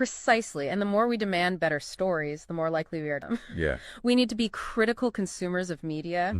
Precisely. And the more we demand better stories, the more likely we are to. Yeah. We need to be critical consumers of media,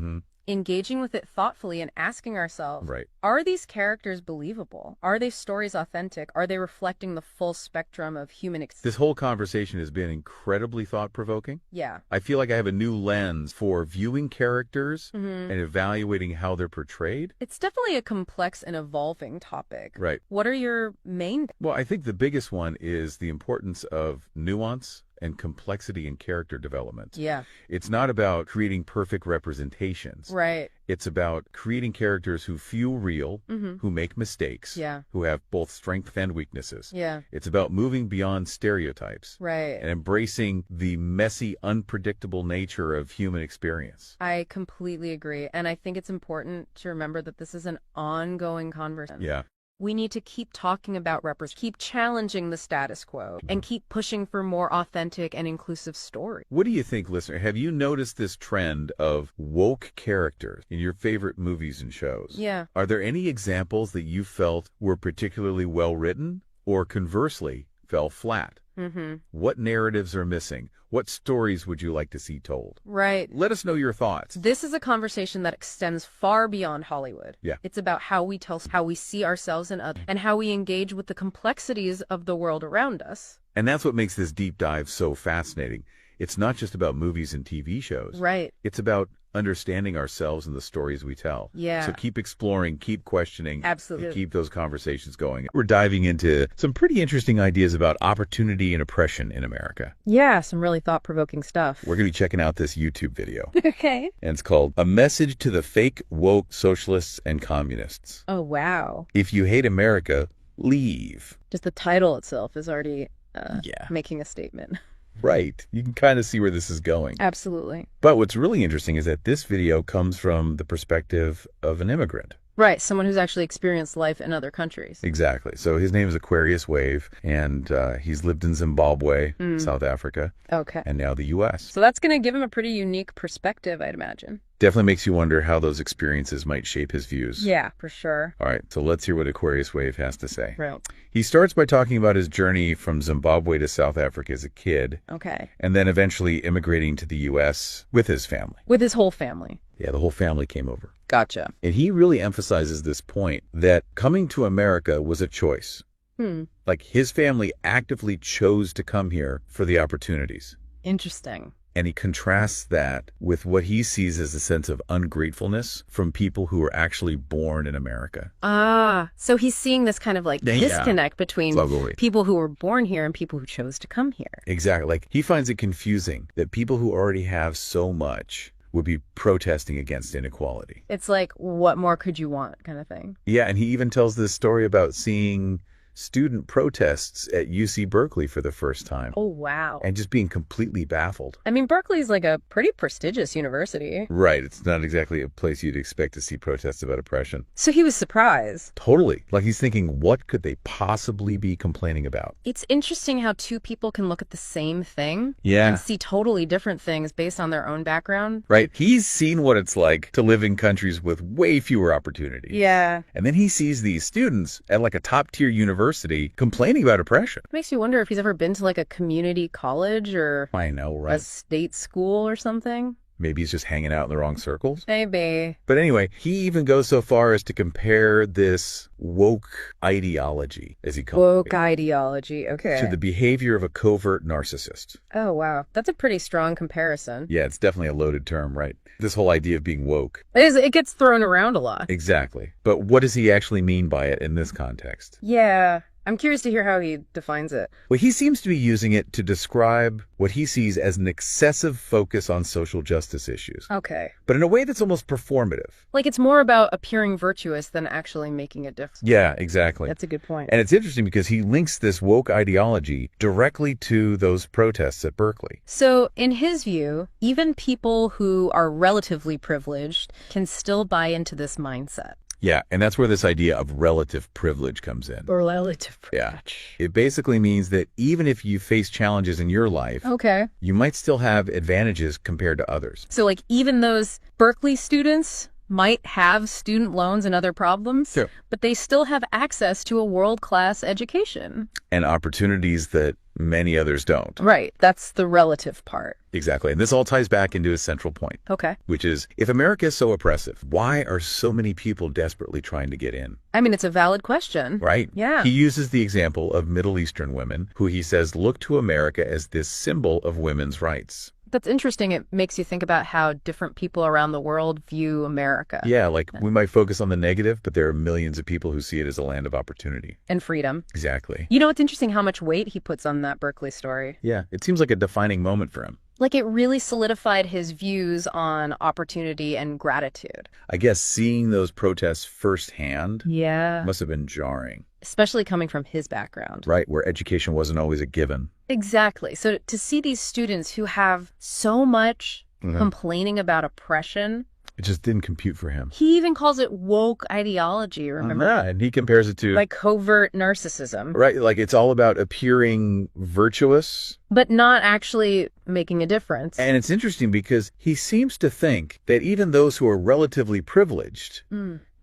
engaging with it thoughtfully and asking ourselves, Right. are these characters believable? Are they stories authentic? Are they reflecting the full spectrum of human experience? This whole conversation has been incredibly thought-provoking. Yeah. I feel like I have a new lens for viewing characters and evaluating how they're portrayed. It's definitely a complex and evolving topic. Right. What are your main... Well, I think the biggest one is the importance of nuance and complexity in character development. Yeah. It's not about creating perfect representations. Right. It's about creating characters who feel real, who make mistakes, Yeah. who have both strengths and weaknesses. Yeah. It's about moving beyond stereotypes Right. and embracing the messy, unpredictable nature of human experience. I completely agree. And I think it's important to remember that this is an ongoing conversation. Yeah. We need to keep talking about keep challenging the status quo, and keep pushing for more authentic and inclusive stories. What do you think, listener? Have you noticed this trend of woke characters in your favorite movies and shows? Yeah. Are there any examples that you felt were particularly well written, or conversely, fell flat? What narratives are missing? What stories would you like to see told? Right. Let us know your thoughts. This is a conversation that extends far beyond Hollywood. Yeah. It's about how we see ourselves and others, and how we engage with the complexities of the world around us. And that's what makes this deep dive so fascinating. It's not just about movies and TV shows. Right. It's about understanding ourselves and the stories we tell. Yeah. So keep exploring, keep questioning. Absolutely. And keep those conversations going. We're diving into some pretty interesting ideas about opportunity and oppression in America. Yeah, some really thought-provoking stuff. We're going to be checking out this YouTube video. Okay. And it's called A Message to the Fake Woke Socialists and Communists. Oh, wow. If you hate America, leave. Just the title itself is already Yeah. making a statement. Right. You can kind of see where this is going. Absolutely. But what's really interesting is that this video comes from the perspective of an immigrant. Right, someone who's actually experienced life in other countries. Exactly. So his name is Aquarius Wave, and he's lived in Zimbabwe, South Africa, Okay. and now the U.S. So that's going to give him a pretty unique perspective, I'd imagine. Definitely makes you wonder how those experiences might shape his views. Yeah, for sure. All right, so let's hear what Aquarius Wave has to say. Right. He starts by talking about his journey from Zimbabwe to South Africa as a kid, Okay. and then eventually immigrating to the U.S. with his family. With his whole family. Yeah, the whole family came over. Gotcha. And he really emphasizes this point that coming to America was a choice. Like his family actively chose to come here for the opportunities. Interesting. And he contrasts that with what he sees as a sense of ungratefulness from people who were actually born in America. Ah, so he's seeing this kind of like Yeah. disconnect between Slowly. people who were born here and people who chose to come here. Exactly. Like he finds it confusing that people who already have so much would be protesting against inequality. It's like, what more could you want kind of thing. Yeah, and he even tells this story about seeing student protests at UC Berkeley for the first time. Oh, wow. And just being completely baffled. I mean, Berkeley's like a pretty prestigious university. Right. It's not exactly a place you'd expect to see protests about oppression. So he was surprised. Totally. Like he's thinking, what could they possibly be complaining about? It's interesting how two people can look at the same thing Yeah. and see totally different things based on their own background. Right. He's seen what it's like to live in countries with way fewer opportunities. Yeah. And then he sees these students at like a top tier university complaining about oppression. It makes you wonder if he's ever been to like a community college or I know, a right? state school or something. Maybe he's just hanging out in the wrong circles. Maybe. But anyway, he even goes so far as to compare this woke ideology, as he calls Woke it, ideology. Okay. to the behavior of a covert narcissist. Oh, wow. That's a pretty strong comparison. Yeah, it's definitely a loaded term, right? This whole idea of being woke. It gets thrown around a lot. Exactly. But what does he actually mean by it in this context? Yeah. I'm curious to hear how he defines it. Well, he seems to be using it to describe what he sees as an excessive focus on social justice issues, Okay. but in a way that's almost performative. Like it's more about appearing virtuous than actually making a difference. Yeah, exactly. That's a good point. And it's interesting because he links this woke ideology directly to those protests at Berkeley. So, in his view, even people who are relatively privileged can still buy into this mindset. Yeah, and that's where this idea of relative privilege comes in. Or relative Yeah. privilege. It basically means that even if you face challenges in your life, Okay. you might still have advantages compared to others. So, like, even those Berkeley students might have student loans and other problems, Sure. but they still have access to a world-class education. And opportunities that Many others don't. Right. That's the relative part. Exactly. And this all ties back into a central point. Okay. Which is, if America is so oppressive, why are so many people desperately trying to get in? I mean, it's a valid question. Right. Yeah. He uses the example of Middle Eastern women, who he says look to America as this symbol of women's rights. That's interesting. It makes you think about how different people around the world view America. Yeah, like we might focus on the negative, but there are millions of people who see it as a land of opportunity. And freedom. Exactly. You know, it's interesting how much weight he puts on that Berkeley story. Yeah, it seems like a defining moment for him. Like it really solidified his views on opportunity and gratitude. I guess seeing those protests firsthand Yeah. must have been jarring. Especially coming from his background. Right, where education wasn't always a given. Exactly. So to see these students who have so much complaining about oppression, it just didn't compute for him. he even calls it woke ideology, remember? Yeah, and he compares it to... Like covert narcissism. Right, like it's all about appearing virtuous. But not actually making a difference. And it's interesting because he seems to think that even those who are relatively privileged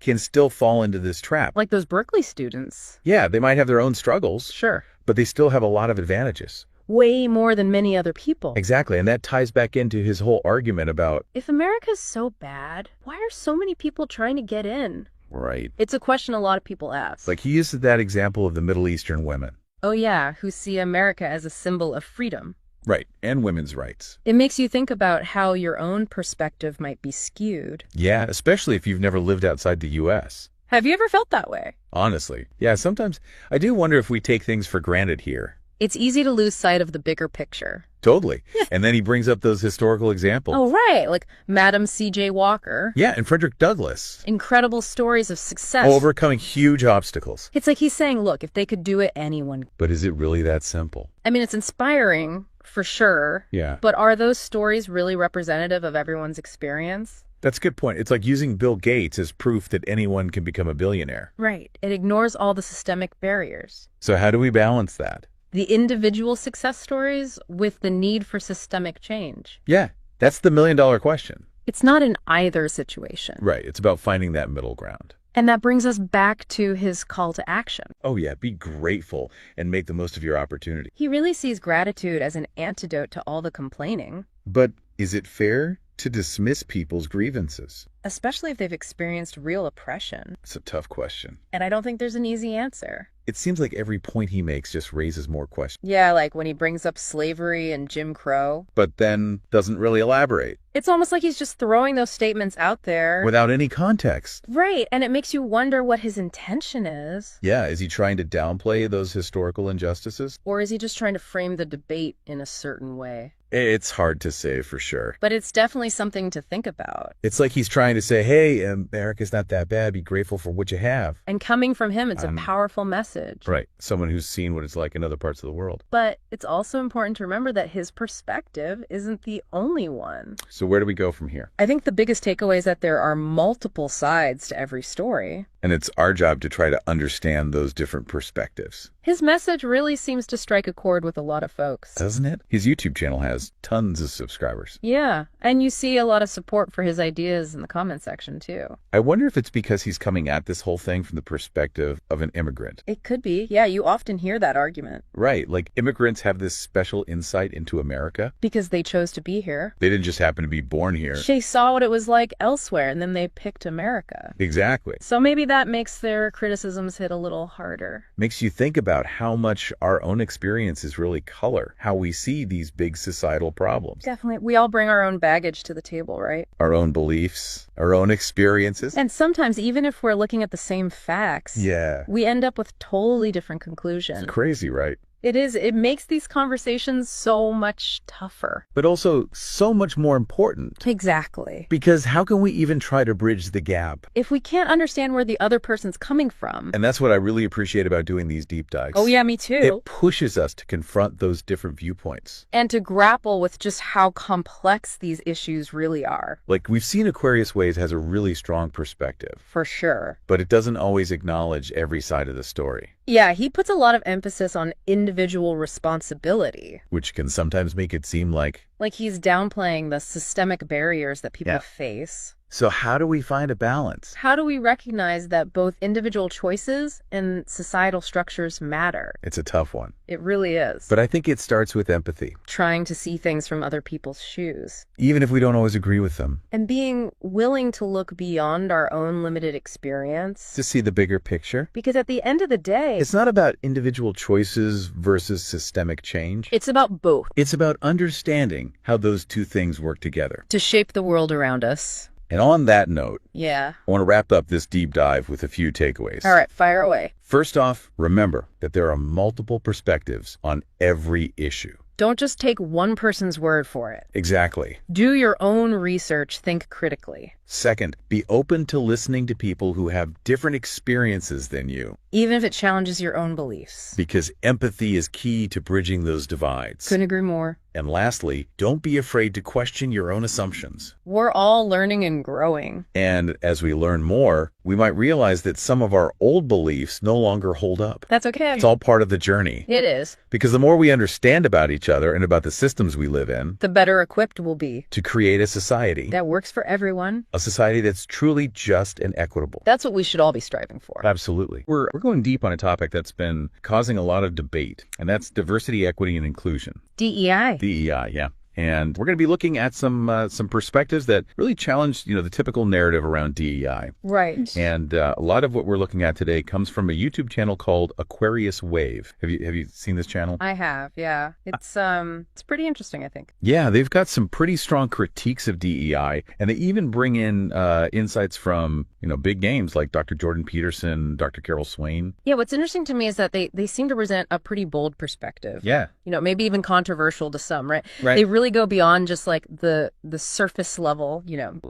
can still fall into this trap. Like those Berkeley students. Yeah, they might have their own struggles, Sure. but they still have a lot of advantages. Way more than many other people. Exactly, and that ties back into his whole argument about... If America's so bad, why are so many people trying to get in? Right. It's a question a lot of people ask. Like he uses that example of the Middle Eastern women. Oh yeah, who see America as a symbol of freedom. Right, and women's rights. It makes you think about how your own perspective might be skewed. Yeah, especially if you've never lived outside the U.S. Have you ever felt that way? Honestly. Yeah, sometimes I do wonder if we take things for granted here. It's easy to lose sight of the bigger picture. Totally. And then he brings up those historical examples. Oh, right. Like Madam C.J. Walker. Yeah, and Frederick Douglass. Incredible stories of success. Overcoming huge obstacles. It's like he's saying, look, if they could do it, anyone. But is it really that simple? I mean, it's inspiring, for sure. Yeah. But are those stories really representative of everyone's experience? That's a good point. It's like using Bill Gates as proof that anyone can become a billionaire. Right. It ignores all the systemic barriers. So how do we balance that? The individual success stories with the need for systemic change. Yeah, that's the million-dollar question. It's not an either situation. Right, it's about finding that middle ground. And that brings us back to his call to action. Oh yeah, be grateful and make the most of your opportunity. He really sees gratitude as an antidote to all the complaining. But is it fair to dismiss people's grievances? Especially if they've experienced real oppression. It's a tough question. And I don't think there's an easy answer. It seems like every point he makes just raises more questions. Yeah, like when he brings up slavery and Jim Crow. But then doesn't really elaborate. It's almost like he's just throwing those statements out there. Without any context. Right, and it makes you wonder what his intention is. Yeah, is he trying to downplay those historical injustices? Or is he just trying to frame the debate in a certain way? It's hard to say for sure. But it's definitely something to think about. It's like he's trying to say, hey, America's not that bad. Be grateful for what you have. And coming from him, it's a powerful message. Right. Someone who's seen what it's like in other parts of the world. But it's also important to remember that his perspective isn't the only one. So where do we go from here? I think the biggest takeaway is that there are multiple sides to every story. And it's our job to try to understand those different perspectives. His message really seems to strike a chord with a lot of folks. Doesn't it? His YouTube channel has tons of subscribers. Yeah, and you see a lot of support for his ideas in the comment section, too. I wonder if it's because he's coming at this whole thing from the perspective of an immigrant. It could be. Yeah, you often hear that argument. Right, like immigrants have this special insight into America. Because they chose to be here. They didn't just happen to be born here. They saw what it was like elsewhere, and then they picked America. Exactly. So maybe that makes their criticisms hit a little harder. Makes you think about how much our own experiences really color how we see these big societal problems. Definitely. We all bring our own baggage to the table, right? Our own beliefs, our own experiences. And sometimes, even if we're looking at the same facts, Yeah. we end up with totally different conclusions. It's crazy, right? It is. It makes these conversations so much tougher. But also so much more important. Exactly. Because how can we even try to bridge the gap? If we can't understand where the other person's coming from. And that's what I really appreciate about doing these deep dives. Oh, yeah, me too. It pushes us to confront those different viewpoints. And to grapple with just how complex these issues really are. Like, we've seen Aquarius Ways has a really strong perspective. For sure. But it doesn't always acknowledge every side of the story. Yeah, he puts a lot of emphasis on individual responsibility. Which can sometimes make it seem like Like he's downplaying the systemic barriers that people Yeah. face. So how do we find a balance? How do we recognize that both individual choices and societal structures matter? It's a tough one. It really is. But I think it starts with empathy, Trying to see things from other people's shoes. even if we don't always agree with them, And being willing to look beyond our own limited experience. to see the bigger picture. Because at the end of the day, It's not about individual choices versus systemic change. it's about both. It's about understanding how those two things work together. To shape the world around us. And on that note, Yeah. I want to wrap up this deep dive with a few takeaways. All right, fire away. First off, remember that there are multiple perspectives on every issue. Don't just take one person's word for it. Exactly. Do your own research, think critically. Second, be open to listening to people who have different experiences than you, Even if it challenges your own beliefs. because empathy is key to bridging those divides. Couldn't agree more. And lastly, don't be afraid to question your own assumptions. We're all learning and growing. And as we learn more, we might realize that some of our old beliefs no longer hold up. That's okay. It's all part of the journey. It is. Because the more we understand about each other and about the systems we live in, The better equipped we'll be. to create a society, That works for everyone. a society that's truly just and equitable. That's what we should all be striving for. Absolutely. We're going deep on a topic that's been causing a lot of debate, and that's diversity, equity, and inclusion. DEI. DEI, yeah. And we're going to be looking at some perspectives that really challenge, the typical narrative around DEI. Right. And a lot of what we're looking at today comes from a YouTube channel called Aquarius Wave. Have you seen this channel? I have, yeah. It's pretty interesting, I think. Yeah, they've got some pretty strong critiques of DEI, and they even bring in insights from, big names like Dr. Jordan Peterson, Dr. Carol Swain. Yeah, what's interesting to me is that they seem to present a pretty bold perspective. Yeah. Maybe even controversial to some, right? Right. They really go beyond just like the surface level,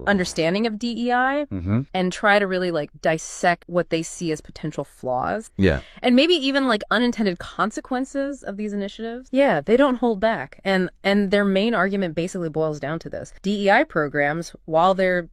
understanding of DEI Mm-hmm. and try to really like dissect what they see as potential flaws Yeah. and maybe even like unintended consequences of these initiatives. Yeah, they don't hold back. And their main argument basically boils down to this. DEI programs, while they're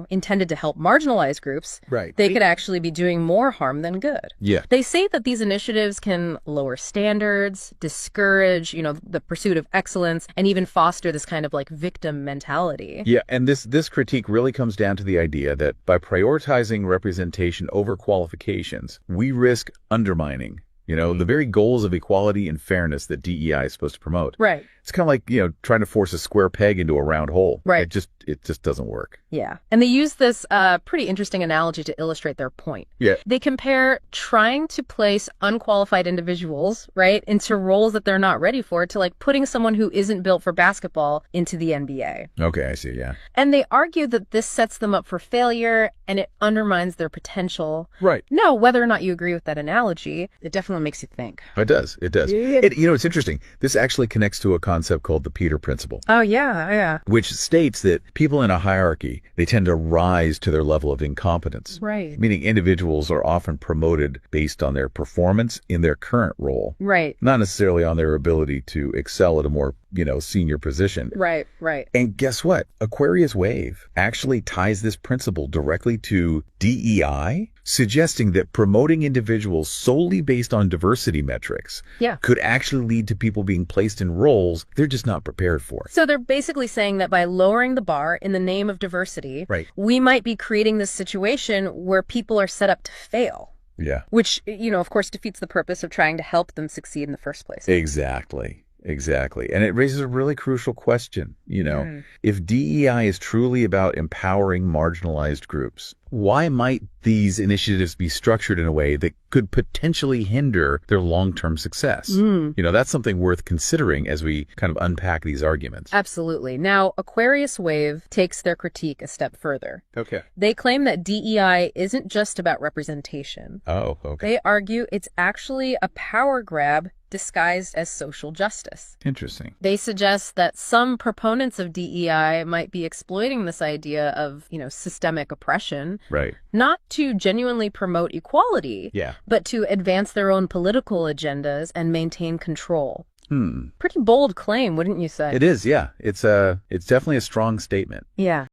intended to help marginalized groups, Right. they could actually be doing more harm than good. Yeah. They say that these initiatives can lower standards, discourage, the pursuit of excellence, and even foster this kind of like victim mentality. Yeah, and this critique really comes down to the idea that by prioritizing representation over qualifications, we risk undermining, the very goals of equality and fairness that DEI is supposed to promote. Right. It's kind of like, trying to force a square peg into a round hole. Right. It just doesn't work. Yeah. And they use this pretty interesting analogy to illustrate their point. Yeah. They compare trying to place unqualified individuals, right, into roles that they're not ready for to like putting someone who isn't built for basketball into the NBA. Okay, I see, yeah. And they argue that this sets them up for failure and it undermines their potential. Right. Now, whether or not you agree with that analogy, it definitely makes you think. It does. It does. Yeah. It's interesting. This actually connects to a concept called the Peter Principle, Oh, yeah. which states that people in a hierarchy, they tend to rise to their level of incompetence. Right. Meaning individuals are often promoted based on their performance in their current role, Right. not necessarily on their ability to excel at a more, senior position. Right. And guess what? Aquarius Wave actually ties this principle directly to DEI, suggesting that promoting individuals solely based on diversity metrics Yeah. could actually lead to people being placed in roles they're just not prepared for. So they're basically saying that by lowering the bar in the name of diversity, Right. we might be creating this situation where people are set up to fail, Yeah. which, of course, defeats the purpose of trying to help them succeed in the first place. Exactly. And it raises a really crucial question. If DEI is truly about empowering marginalized groups, why might these initiatives be structured in a way that could potentially hinder their long-term success? That's something worth considering as we kind of unpack these arguments. Absolutely. Now, Aquarius Wave takes their critique a step further. Okay. They claim that DEI isn't just about representation. Oh, okay. They argue it's actually a power grab disguised as social justice. Interesting. They suggest that some proponents of DEI might be exploiting this idea of, systemic oppression, Right. not to genuinely promote equality, Yeah. but to advance their own political agendas and maintain control. Hmm. Pretty bold claim, wouldn't you say? It is, yeah. It's definitely a strong statement. Yeah.